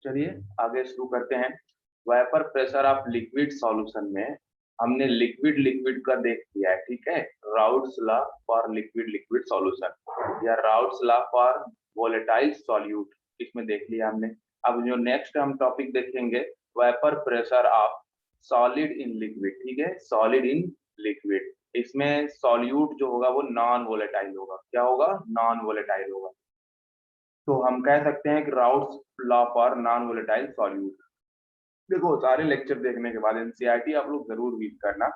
चलिए आगे शुरू करते हैं। Vapour pressure of liquid solution में हमने लिक्विड लिक्विड का देख लिया है, ठीक है। Raoult's law for liquid liquid solution या Raoult's law for volatile solute, इसमें देख लिया हमने। अब जो नेक्स्ट हम टॉपिक देखेंगे, vapour pressure of solid in liquid, ठीक है, सॉलिड इन लिक्विड। इसमें सॉल्यूट जो होगा वो नॉन वोलेटाइल होगा। क्या होगा? नॉन वोलेटाइल होगा। तो हम कह सकते हैं कि routes law for non volatile solute. देखो, सारे लेक्चर देखने के बाद एनसीईआरटी आप लोग जरूर रीड करना,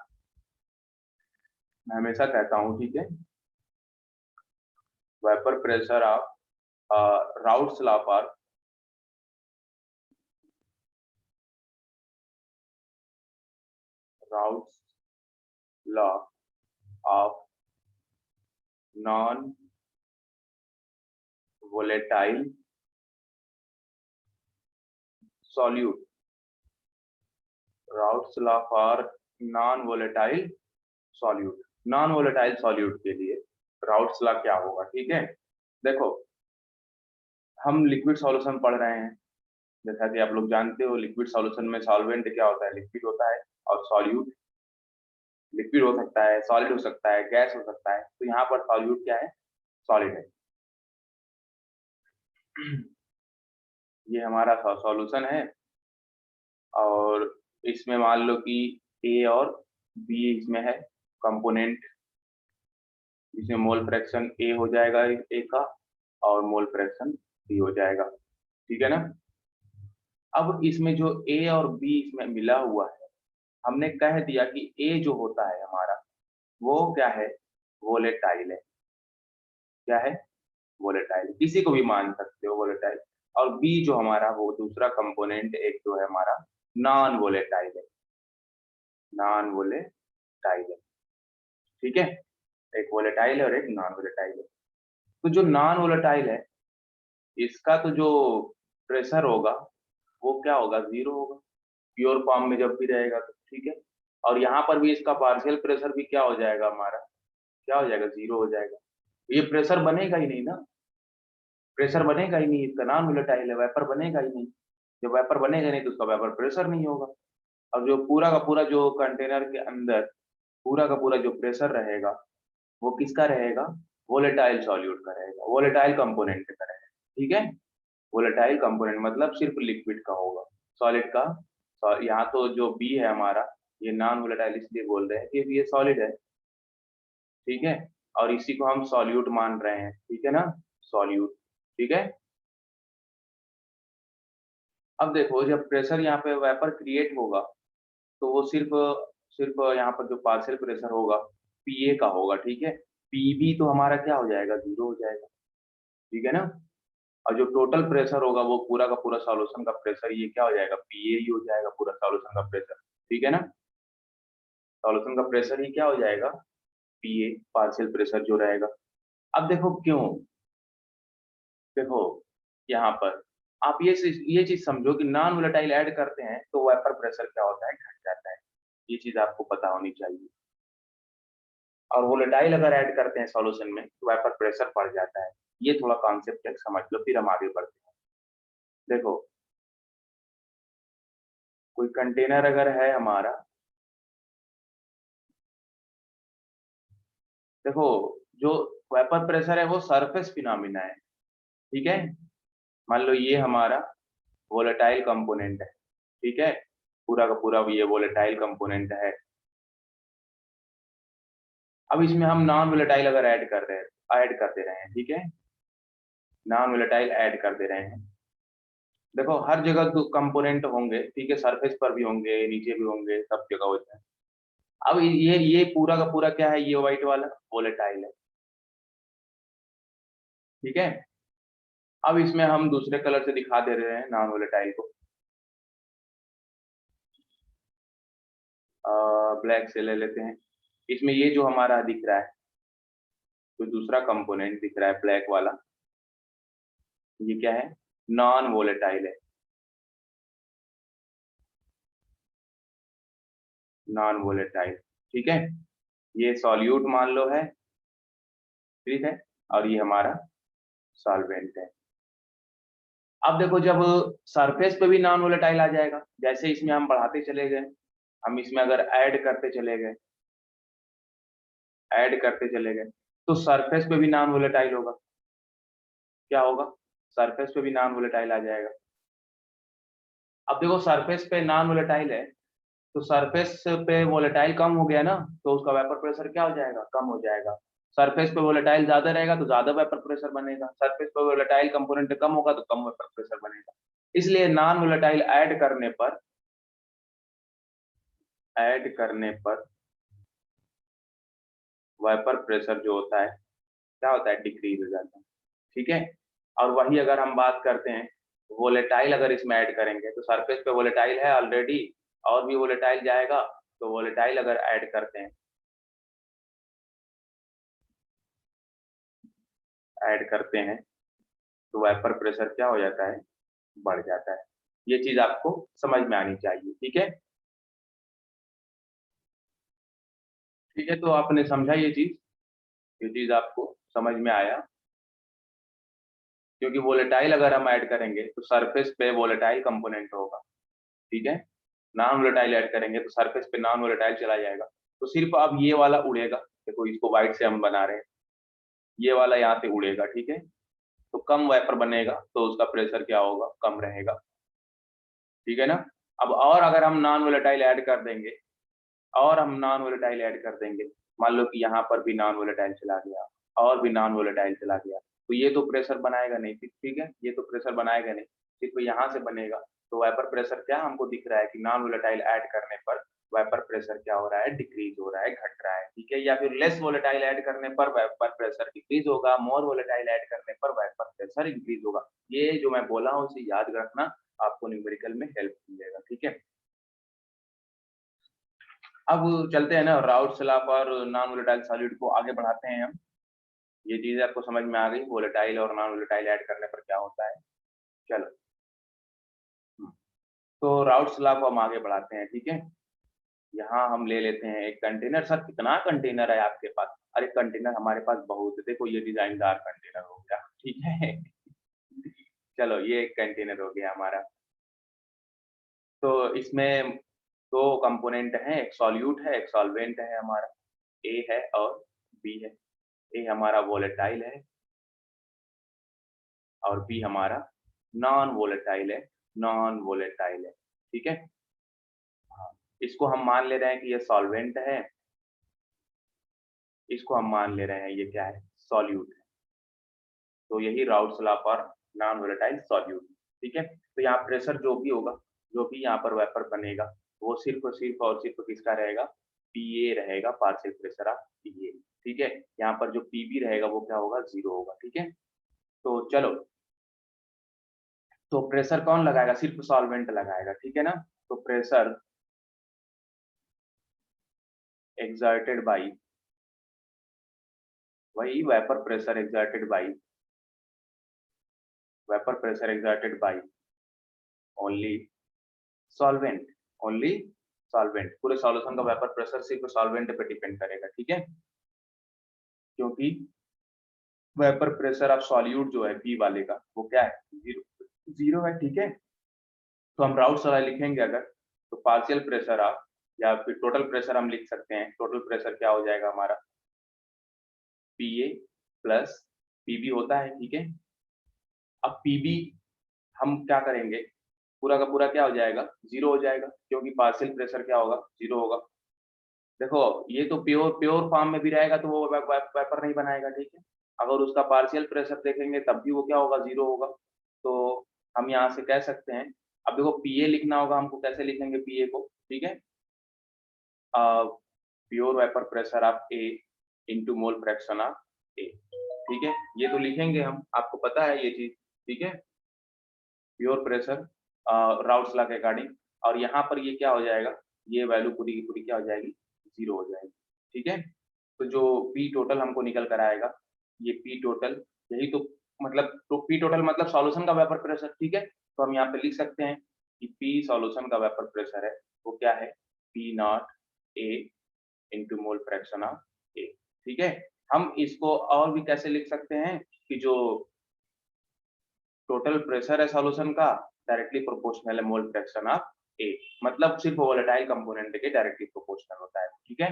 मैं हमेशा कहता हूँ, ठीक है। Vapour pressure of routes law for routes law of non volatile solute, routes law for non volatile solute. Non volatile solute के लिए राउट्स लॉ क्या होगा, ठीक है। देखो, हम लिक्विड सॉल्यूशन पढ़ रहे हैं, जैसा कि आप लोग जानते हो लिक्विड सॉल्यूशन में सॉल्वेंट क्या होता है? लिक्विड होता है। और सॉल्यूट लिक्विड हो सकता है, सॉलिड हो सकता है, गैस हो सकता है। तो यहाँ पर सॉल्यूट क्या है? सॉलिड है। ये हमारा सॉल्यूशन है और इसमें मान लो कि ए और बी इसमें है कंपोनेंट, इसमें मोल फ्रैक्शन ए हो जाएगा ए का और मोल फ्रैक्शन बी हो जाएगा, ठीक है ना। अब इसमें जो ए और बी इसमें मिला हुआ है, हमने कह दिया कि ए जो होता है हमारा वो क्या है? वोलेटाइल है। क्या है? वोलेटाइल। किसी को भी मान सकते हो वोलेटाइल। और बी जो हमारा वो दूसरा कंपोनेंट एक जो है हमारा नॉन वोलेटाइल है। नॉन वोलेटाइल है, ठीक है। एक वोलेटाइल है और एक नॉन वोलेटाइल है। तो जो नॉन वोलेटाइल है इसका तो जो प्रेशर होगा वो क्या होगा? जीरो होगा, प्योर फॉर्म में जब भी रहेगा तो, ठीक है। और यहाँ पर भी इसका पार्शियल प्रेशर भी क्या हो जाएगा हमारा? क्या हो जाएगा? जीरो हो जाएगा। ये प्रेशर बनेगा ही नहीं ना, प्रेशर बनेगा ही नहीं, इसका नॉन वोलेटाइल है, वेपर बनेगा ही नहीं। जब वेपर बनेगा नहीं तो उसका वेपर प्रेशर नहीं होगा। और जो पूरा का पूरा जो कंटेनर के अंदर पूरा का पूरा जो प्रेशर रहेगा वो किसका रहेगा? वोलेटाइल सॉल्यूट का रहेगा, वोलेटाइल कंपोनेंट का रहेगा, ठीक है। वोलेटाइल कंपोनेंट मतलब सिर्फ लिक्विड का होगा, सॉलिड का। यहाँ तो जो बी है हमारा ये नॉन वोलेटाइल इसलिए बोल रहे हैं कि ये सॉलिड है, ठीक है। और इसी को हम सॉल्यूट मान रहे हैं, ठीक है ना, सॉल्यूट, ठीक है। अब देखो, जब प्रेशर यहाँ पे वेपर क्रिएट होगा तो वो सिर्फ सिर्फ यहाँ पर जो पार्शियल प्रेशर होगा पीए का होगा, ठीक है। पीबी तो हमारा क्या हो जाएगा? जीरो हो जाएगा, ठीक है ना। और जो टोटल प्रेशर होगा वो पूरा का पूरा सॉल्यूशन का प्रेशर ये क्या हो जाएगा? पीए ही हो जाएगा, पूरा सॉल्यूशन का प्रेशर, ठीक है ना। सॉल्यूशन का प्रेशर ही क्या हो जाएगा? पीए, पार्शियल प्रेशर जो रहेगा। अब देखो क्यों, देखो यहाँ पर आप ये चीज समझो कि नॉन वोलेटाइल ऐड करते हैं तो वेपर प्रेशर क्या होता है? घट जाता है। ये चीज आपको पता होनी चाहिए। और वोलेटाइल अगर ऐड करते हैं सॉल्यूशन में तो वेपर प्रेशर बढ़ जाता है। ये थोड़ा कॉन्सेप्ट एक समझ लो, फिर हम आगे बढ़ते हैं। देखो, कोई कंटेनर अगर है हमारा, देखो जो वेपर प्रेशर है वो सरफेस फिनोमिना है, ठीक है। मान लो ये हमारा वोलेटाइल कंपोनेंट है, ठीक है, पूरा का पूरा ये वोलेटाइल कंपोनेंट है। अब इसमें हम नॉन वोलेटाइल अगर ऐड कर दे रहे हैं, ठीक है, नॉन वोलेटाइल ऐड कर दे रहे हैं। देखो हर जगह तो कंपोनेंट होंगे, ठीक है, सरफेस पर भी होंगे, नीचे भी होंगे, सब जगह होते हैं। अब ये पूरा का पूरा क्या है? ये व्हाइट वाला वोलेटाइल है, ठीक है। अब इसमें हम दूसरे कलर से दिखा दे रहे हैं नॉन वोलेटाइल को, ब्लैक से ले लेते हैं। इसमें ये जो हमारा दिख रहा है, जो दूसरा कंपोनेंट दिख रहा है ब्लैक वाला, ये क्या है? नॉन वोलेटाइल है, नॉन वोलेटाइल, ठीक है। ये सॉल्यूट मान लो है, ठीक है, और ये हमारा सॉल्वेंट है। अब देखो जब सरफेस पे भी नॉन वोलेटाइल आ जाएगा, जैसे इसमें हम बढ़ाते चले गए, हम इसमें अगर ऐड करते चले गए, ऐड करते चले गए, तो सरफेस पे भी नॉन वोलेटाइल होगा। क्या होगा? सरफेस पे भी नॉन वोलेटाइल आ जाएगा। अब देखो सरफेस पे नॉन वोलेटाइल है, तो सरफेस पे वोलेटाइल कम हो गया ना, तो उसका वेपर प्रेशर क्या हो जाएगा? कम हो जाएगा। सरफेस पे वोलेटाइल ज्यादा रहेगा तो ज्यादा वेपर प्रेशर बनेगा, सरफेस पे वोलेटाइल कंपोनेंट कम होगा तो कम वेपर प्रेशर बनेगा। इसलिए नॉन वोलेटाइल ऐड करने पर वेपर प्रेशर जो होता है क्या होता है? डिक्रीज हो जाता है। ठीक है। और वही अगर हम बात करते हैं वोलेटाइल, अगर इसमें ऐड करेंगे तो सरफेस पे वोलेटाइल है ऑलरेडी, और भी वोलेटाइल जाएगा, तो वोलेटाइल अगर ऐड करते हैं तो वेपर प्रेशर क्या हो जाता है? बढ़ जाता है। ये चीज आपको समझ में आनी चाहिए। ठीक है। ठीक है, तो आपने समझा ये चीज आपको समझ में आया, क्योंकि वोलेटाइल अगर हम ऐड करेंगे तो सरफेस पे वोलेटाइल कंपोनेंट होगा। ठीक है। नॉन वोलेटाइल ऐड करेंगे तो सरफेस पे नॉन वोलेटाइल चला जाएगा, तो सिर्फ अब ये वाला उड़ेगा। देखो इसको व्हाइट से हम बना रहे हैं, ये वाला यहाँ पे उड़ेगा। ठीक है। तो कम वाइपर बनेगा तो उसका प्रेशर क्या होगा? कम रहेगा। ठीक है ना। अब और अगर हम नॉन वोलेटाइल ऐड कर देंगे, और हम नॉन वोलेटाइल ऐड कर देंगे, मान लो कि यहाँ पर भी नॉन वोलेटाइल चला गया, और भी नॉन वोलेटाइल चला गया, तो ये तो प्रेशर बनाएगा नहीं। ठीक है, ये तो प्रेशर बनाएगा नहीं, सिर्फ यहाँ से बनेगा। तो वाइपर प्रेशर क्या हमको दिख रहा है कि नॉन वोलेटाइल ऐड करने पर वाइपर प्रेशर क्या हो रहा है? डिक्रीज हो रहा है, घट रहा है। ठीक है। या फिर लेस वोलेटाइल ऐड करने पर वाइपर प्रेशर डिक्रीज होगा, मोर वोलेटाइल ऐड करने पर वाइपर प्रेशर इंक्रीज होगा। ये जो मैं बोला हूँ उसे याद रखना, आपको न्यूमेरिकल में हेल्प मिलेगा। ठीक है। अब चलते हैं ना राउट्स लॉ पर नॉन वोलेटाइल सॉलिड को आगे बढ़ाते हैं हम। ये चीजें आपको समझ में आ गई, वोलेटाइल और नॉन वोलेटाइल ऐड करने पर क्या होता है। चलो। हम्म, तो राउट्स लॉ को हम आगे बढ़ाते हैं। ठीक है। यहाँ हम ले लेते हैं एक कंटेनर। सर कितना कंटेनर है आपके पास? अरे कंटेनर हमारे पास बहुत है, देखो ये डिजाइनदार कंटेनर हो गया। ठीक है। चलो ये एक कंटेनर हो गया हमारा। तो इसमें दो कंपोनेंट हैं, एक सॉल्यूट है, एक सॉल्वेंट है हमारा। ए है और बी है। ए हमारा वोलेटाइल है और बी हमारा नॉन वोलेटाइल है। नॉन वोलेटाइल है। ठीक है। हाँ। इसको हम मान ले रहे हैं कि ये सॉल्वेंट है, इसको हम मान ले रहे हैं ये क्या है? सॉल्यूट है। तो यही राउट्स लॉ पर नॉन वोलेटाइल सॉल्यूट। ठीक है। तो यहाँ प्रेशर जो भी होगा, जो भी यहाँ पर वेपर बनेगा, वो सिर्फ और सिर्फ किसका रहेगा? पीए रहेगा, पार्शियल प्रेशर ऑफ पीए। ठीक है। यहाँ पर जो पीबी रहेगा वो क्या होगा? जीरो होगा। ठीक है। तो चलो, तो प्रेशर कौन लगाएगा? सिर्फ सॉल्वेंट लगाएगा। ठीक है ना। तो प्रेशर exerted by, वही vapour pressure exerted by only solvent. Only solvent. पूरे सॉल्यूशन का वेपर प्रेशर सिर्फ सॉल्वेंट पे डिपेंड करेगा। ठीक है। क्योंकि वेपर प्रेशर ऑफ सॉल्यूट जो है बी वाले का वो क्या है? जीरो। जीरो है। ठीक है। तो हम राउट सलाह लिखेंगे अगर, तो पार्शियल प्रेशर ऑफ, या फिर टोटल प्रेशर हम लिख सकते हैं। टोटल प्रेशर क्या हो जाएगा हमारा? पीए प्लस पीबी होता है। ठीक है। अब पीबी हम क्या करेंगे? पूरा का पूरा क्या हो जाएगा? जीरो हो जाएगा, क्योंकि पार्शियल प्रेशर क्या होगा? जीरो होगा। देखो ये तो प्योर प्योर फॉर्म में भी रहेगा तो वो वेपर नहीं बनाएगा। ठीक है। अगर उसका पार्शियल प्रेशर देखेंगे तब भी वो क्या होगा? जीरो होगा। तो हम यहाँ से कह सकते हैं, अब देखो पीए लिखना होगा हमको, कैसे लिखेंगे पीए को? ठीक है। Pure vapour pressure of A into mole fraction of A. ठीक है। ये तो लिखेंगे हम, आपको पता है ये चीज। ठीक है। प्योर प्रेशर राउट्स लॉ के अकॉर्डिंग, और यहाँ पर ये क्या हो जाएगा? ये वैल्यू पूरी की पूरी क्या हो जाएगी? जीरो हो जाएगी। ठीक है। तो जो पी टोटल हमको निकल कर आएगा, ये पी टोटल, यही तो मतलब, तो पी टोटल मतलब सॉल्यूशन का वेपर प्रेशर। ठीक है। तो हम यहाँ पे लिख सकते हैं कि पी सॉल्यूशन का वेपर प्रेशर है, वो क्या है? P naught A into mole fraction of A. ठीक है। हम इसको और भी कैसे लिख सकते हैं कि जो टोटल प्रेशर है सॉल्यूशन का डायरेक्टली प्रोपोर्शनल है मोल फ्रैक्शन ऑफ ए, मतलब सिर्फ वोलेटाइल कंपोनेंट के डायरेक्टली प्रोपोर्शनल होता है, ठीक है,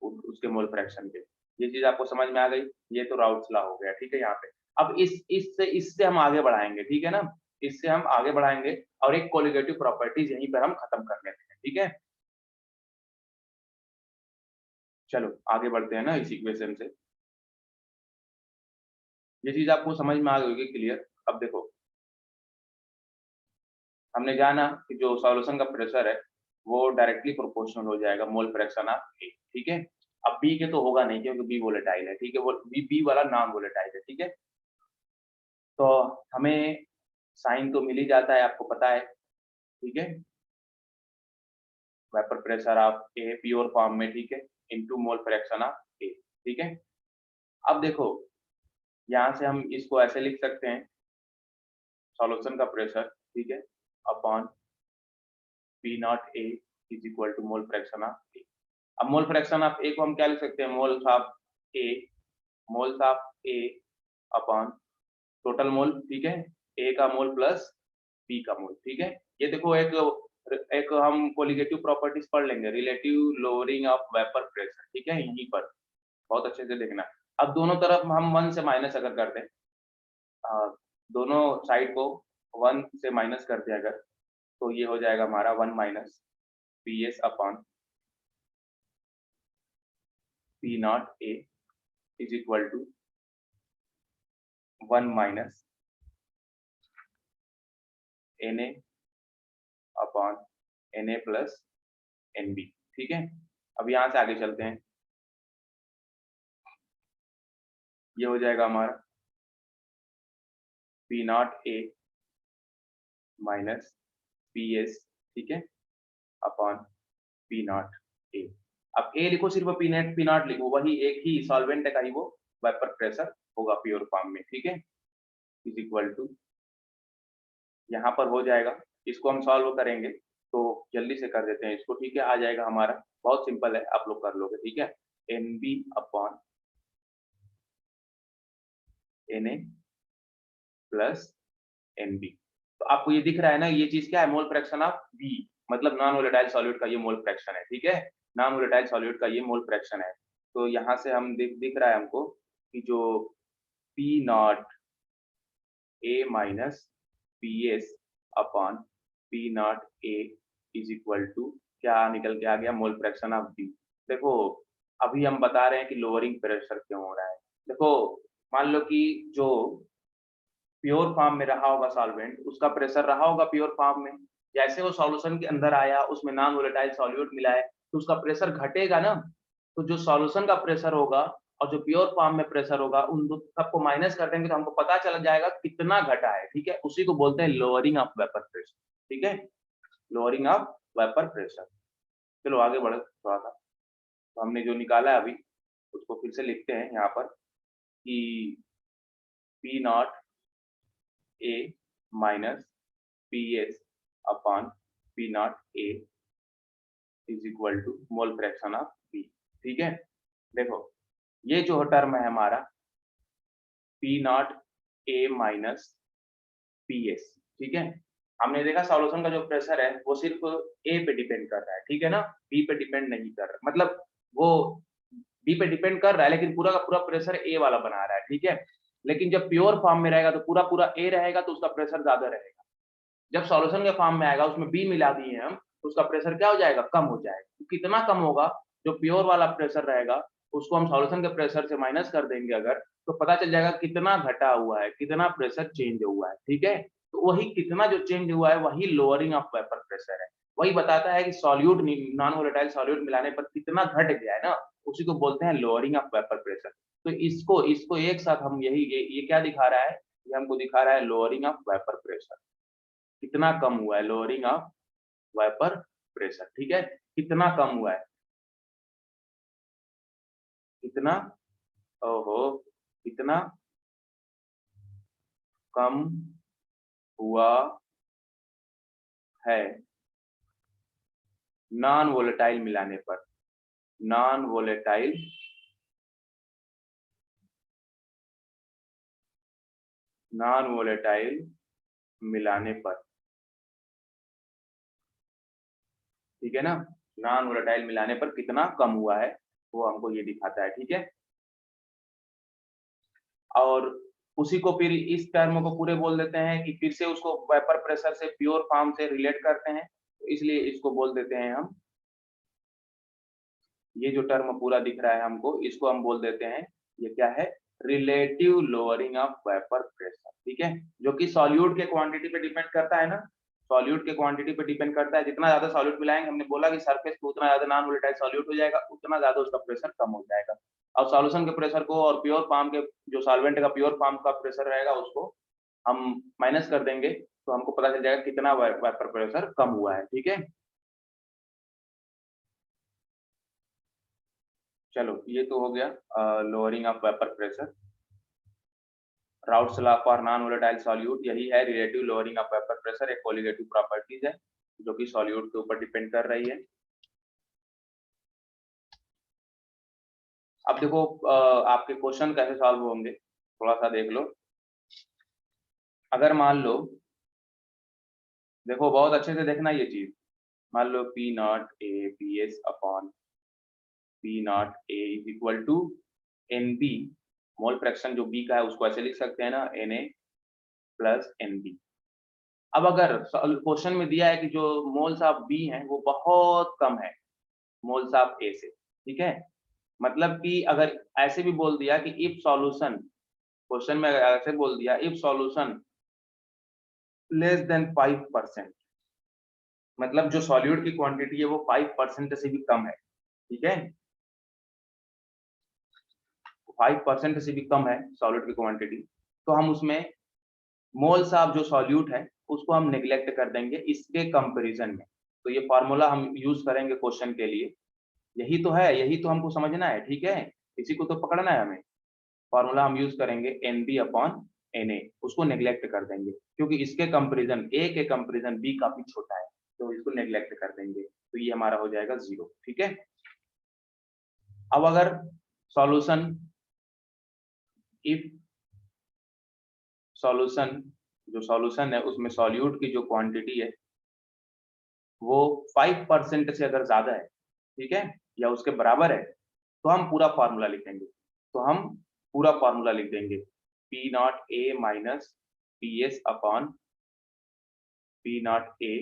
उसके मोल फ्रैक्शन के। ये चीज आपको समझ में आ गई, ये तो राउट्स लॉ हो गया, ठीक है। यहाँ पे अब इससे हम आगे बढ़ाएंगे, ठीक है ना, इससे हम आगे बढ़ाएंगे और एक कोलिगेटिव प्रॉपर्टीज यहीं पर हम खत्म कर लेते हैं, ठीक है। चलो आगे बढ़ते हैं ना इस इक्वेशन से। ये चीज आपको समझ में आ गई होगी क्लियर। अब देखो, हमने जाना कि जो सॉल्यूशन का प्रेशर है वो डायरेक्टली प्रोपोर्शनल हो जाएगा मोल फ्रैक्शन ऑफ ए, ठीक है। अब बी के तो होगा नहीं क्योंकि बी वोलेटाइल है, ठीक है, वो बी वाला नॉन वोलेटाइल है, ठीक है। तो हमें साइन तो मिल ही जाता है, आपको पता है, ठीक है, vapour pressure of a pure form में, ठीक है, into mole fraction of A, ठीक है। अब देखो यहाँ से हम इसको ऐसे लिख सकते हैं, सॉल्यूशन का प्रेशर, ठीक है, upon P naught A is equal to mole fraction of A. अब मोल फ्रैक्शन ऑफ ए को हम क्या लिख सकते हैं, moles of A, moles of A upon total mole, ठीक है, ए का मोल प्लस बी का मोल, ठीक है। ये देखो एक हम कोलिगेटिव प्रॉपर्टीज पढ़ लेंगे, relative lowering of vapour pressure, ठीक है, यहीं पर बहुत अच्छे से देखना। अब दोनों तरफ हम 1 से माइनस अगर कर दें, दोनों साइड को 1 से माइनस करते हैं अगर, तो ये हो जाएगा हमारा 1 minus P S upon P naught A is equal to 1 minus N A upon N A plus N B, ठीक है। अब यहाँ से आगे चलते हैं, ये हो जाएगा हमारा P naught A minus P S, ठीक है, अपॉन पी नॉट ए। अब ए लिखो, सिर्फ पी नॉट लिखो, वही एक ही सॉल्वेंट का ही वो वेपर प्रेशर होगा प्योर फॉर्म में, ठीक है, इज इक्वल टू, यहाँ पर हो जाएगा, इसको हम सॉल्व करेंगे तो जल्दी से कर देते हैं इसको, ठीक है। आ जाएगा हमारा, बहुत सिंपल है, आप लोग कर लोगे, ठीक है, N B upon N A plus N B. तो आपको ये दिख रहा है ना, ये चीज क्या है, मोल फ्रैक्शन ऑफ बी, मतलब नॉन वोलेटाइल सॉल्यूट का ये मोल फ्रैक्शन है, ठीक है, नॉन वोलेटाइल सॉल्यूट का ये मोल फ्रैक्शन है। तो यहाँ से हम दिख रहा है हमको कि जो P naught A minus P S upon P naught A is equal to क्या निकल के आ गया, मोल फ्रैक्शन ऑफ बी। देखो अभी हम बता रहे हैं कि लोअरिंग प्रेशर क्यों हो रहा है। देखो मान लो कि जो प्योर फॉर्म में रहा होगा सॉल्वेंट, उसका प्रेशर रहा होगा प्योर फॉर्म में, जैसे वो सॉल्यूशन के अंदर आया, उसमें नॉन वोलेटाइल सॉल्यूट मिला है, तो उसका प्रेशर घटेगा ना। तो जो सॉल्यूशन का प्रेशर होगा और जो प्योर फॉर्म में प्रेशर होगा, उन दो सबको माइनस कर देंगे तो हमको पता चल जाएगा कितना घटा है, ठीक है, उसी को बोलते हैं लोअरिंग ऑफ वेपर प्रेशर, ठीक है, लोअरिंग ऑफ वेपर प्रेशर। चलो आगे बढ़े थोड़ा सा। तो हमने जो निकाला है अभी उसको फिर से लिखते हैं यहाँ पर कि P naught A minus P S upon P naught A is equal to mole fraction of B, ठीक है। देखो ये जो टर्म है हमारा P naught A minus P S, ठीक है, हमने देखा सॉल्यूशन का जो प्रेशर है वो सिर्फ ए पे डिपेंड कर रहा है, ठीक है ना, बी पे डिपेंड नहीं कर रहा, मतलब वो बी पे डिपेंड कर रहा है लेकिन पूरा का पूरा प्रेशर ए वाला बना रहा है, ठीक है। लेकिन जब प्योर फॉर्म में रहेगा तो पूरा पूरा ए रहेगा तो उसका प्रेशर ज्यादा रहेगा। जब सॉल्यूशन के फॉर्म में आएगा, उसमें बी मिला दिए हम, तो उसका प्रेशर क्या हो जाएगा, कम हो जाएगा। तो कितना कम होगा, जो प्योर वाला प्रेशर रहेगा उसको हम सॉल्यूशन के प्रेशर से माइनस कर देंगे अगर, तो पता चल जाएगा कितना घटा हुआ है, कितना प्रेशर चेंज हुआ है, ठीक है। तो वही कितना जो चेंज हुआ है वही लोअरिंग ऑफ वेपर प्रेशर है, वही बताता है कि सॉल्यूट नॉन वोलेटाइल सॉल्यूट मिलाने पर कितना घट गया है ना, उसी को बोलते हैं लोअरिंग ऑफ वेपर प्रेशर। तो इसको इसको एक साथ हम ये क्या दिखा रहा है, ये हमको दिखा रहा है लोअरिंग ऑफ वेपर प्रेशर, कितना कम हुआ है, लोअरिंग ऑफ वेपर प्रेशर, ठीक है, कितना कम हुआ है, कितना, ओहो, कितना कम हुआ है नॉन वोलेटाइल मिलाने पर, नॉन नॉन वोलेटाइल मिलाने पर, ठीक है ना, नॉन वोलेटाइल मिलाने पर कितना कम हुआ है वो हमको ये दिखाता है, ठीक है। और उसी को फिर इस टर्म को पूरे बोल देते हैं कि फिर से उसको वेपर प्रेशर से प्योर फॉर्म से रिलेट करते हैं, तो इसलिए इसको बोल देते हैं हम, ये जो टर्म पूरा दिख रहा है हमको, इसको हम बोल देते हैं, ये क्या है, relative lowering of vapour pressure, ठीक है, जो कि सॉल्यूट के क्वांटिटी पे डिपेंड करता है ना, सॉल्यूट के क्वांटिटी पे डिपेंड करता है, जितना ज्यादा सॉल्यूट मिलाएंगे, हमने बोला कि सरफेस पे उतना ज्यादा नॉन वोलेटाइल सॉल्यूट हो जाएगा, उतना ज्यादा उसका प्रेशर कम हो जाएगा। और सॉल्यूशन के प्रेशर को और प्योर फॉर्म के जो सॉल्वेंट का प्योर फॉर्म का प्रेशर रहेगा उसको हम माइनस कर देंगे, तो हमको पता चल जाएगा कितना वेपर प्रेशर कम हुआ है, ठीक है। चलो ये तो हो गया lowering of vapour pressure. Routes law for non volatile solute, यही है relative lowering of vapour pressure, एक कोलिगेटिव प्रॉपर्टीज है जो कि सॉल्यूट के ऊपर डिपेंड कर रही है। अब देखो आपके क्वेश्चन कैसे सॉल्व होंगे, थोड़ा सा देख लो। अगर मान लो, देखो बहुत अच्छे से देखना ये चीज, मान लो P naught A P S upon P naught A is equal to N B, mole fraction जो बी का है उसको ऐसे लिख सकते हैं ना, N A plus N B. अब अगर क्वेश्चन में दिया है कि जो मोल्स ऑफ बी हैं वो बहुत कम है मोल्स ऑफ ए से, ठीक है, मतलब कि अगर ऐसे भी बोल दिया कि इफ सॉल्यूशन, क्वेश्चन में अगर ऐसे बोल दिया इफ सॉल्यूशन लेस देन 5%, मतलब जो सॉल्यूट की क्वांटिटी है वो 5% से भी कम है, ठीक है, 5% से भी कम है सॉल्यूट की क्वांटिटी, तो हम उसमें मोल्स ऑफ जो सॉल्यूट है उसको हम नेग्लेक्ट कर देंगे इसके कंपैरिजन में। तो ये फार्मूला हम यूज करेंगे क्वेश्चन के लिए, यही तो है, यही तो हमको समझना है, ठीक है, इसी को तो पकड़ना है हमें। फार्मूला हम यूज करेंगे N B upon N A, उसको नेग्लेक्ट कर देंगे क्योंकि इसके कंपैरिजन ए के कंपैरिजन बी काफी छोटा है, तो इसको नेग्लेक्ट कर देंगे, तो ये हमारा हो जाएगा 0, ठीक है। अब अगर सॉल्यूशन, इफ सॉल्यूशन, जो सॉल्यूशन है उसमें सॉल्यूट की जो क्वांटिटी है वो 5% से अगर ज्यादा है, ठीक है, या उसके बराबर है, तो हम पूरा फार्मूला लिखेंगे, तो हम पूरा फार्मूला लिख देंगे P naught A minus P S upon P naught ए,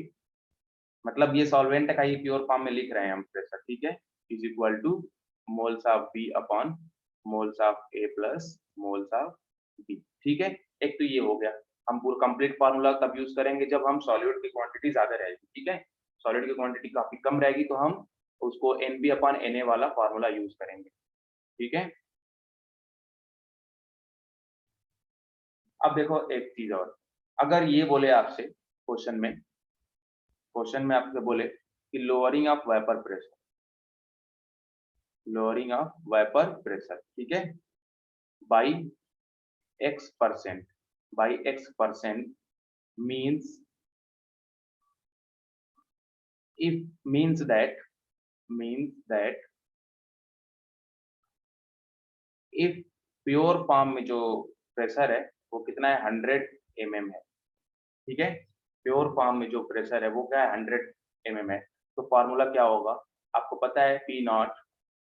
मतलब ये सॉल्वेंट का ये प्योर फॉर्म में लिख रहे हैं हम प्रेशर, ठीक है, is equal to moles of B upon moles of A plus moles of B, ठीक है। एक तो ये हो गया, हम पूरा कंप्लीट फार्मूला तब यूज करेंगे जब हम सॉल्यूट की क्वांटिटी ज्यादा रहेगी, ठीक है, सॉल्यूट की क्वांटिटी काफी कम रहेगी तो हम उसको N B upon N A वाला फार्मूला यूज करेंगे, ठीक है। अब देखो एक चीज और, अगर ये बोले आपसे क्वेश्चन में आपसे बोले कि lowering of vapour pressure, lowering of vapour pressure, ठीक है, by x%, by x% means, if means that if pure form में जो प्रेशर है वो कितना है, 100 mm है, ठीक है, प्योर फॉर्म में जो प्रेशर है वो क्या है, 100 mm है, तो फार्मूला क्या होगा, आपको पता है P naught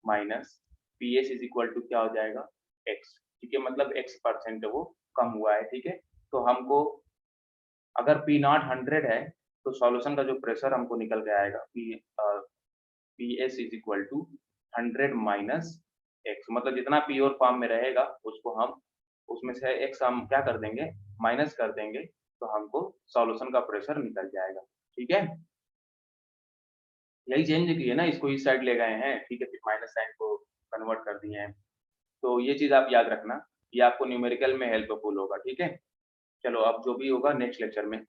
minus P S is equal to क्या हो जाएगा, x, ठीक है, मतलब x% वो कम हुआ है, ठीक है, तो हमको अगर पी नॉट 100 है तो सॉल्यूशन का जो प्रेशर हमको निकल के आएगा P S is equal to 100 minus X, मतलब जितना प्योर फॉर्म में रहेगा उसको हम उसमें से एक्स हम क्या कर देंगे, माइनस कर देंगे, तो हमको सॉल्यूशन का प्रेशर निकल जाएगा, ठीक है। यही चेंज किए ना, इसको इस साइड ले गए हैं, ठीक है, फिर माइनस साइन को कन्वर्ट कर दिए हैं, तो ये चीज आप याद रखना, ये आपको न्यूमेरिकल में हेल्पफुल होगा, ठीक है। चलो अब जो भी होगा नेक्स्ट लेक्चर में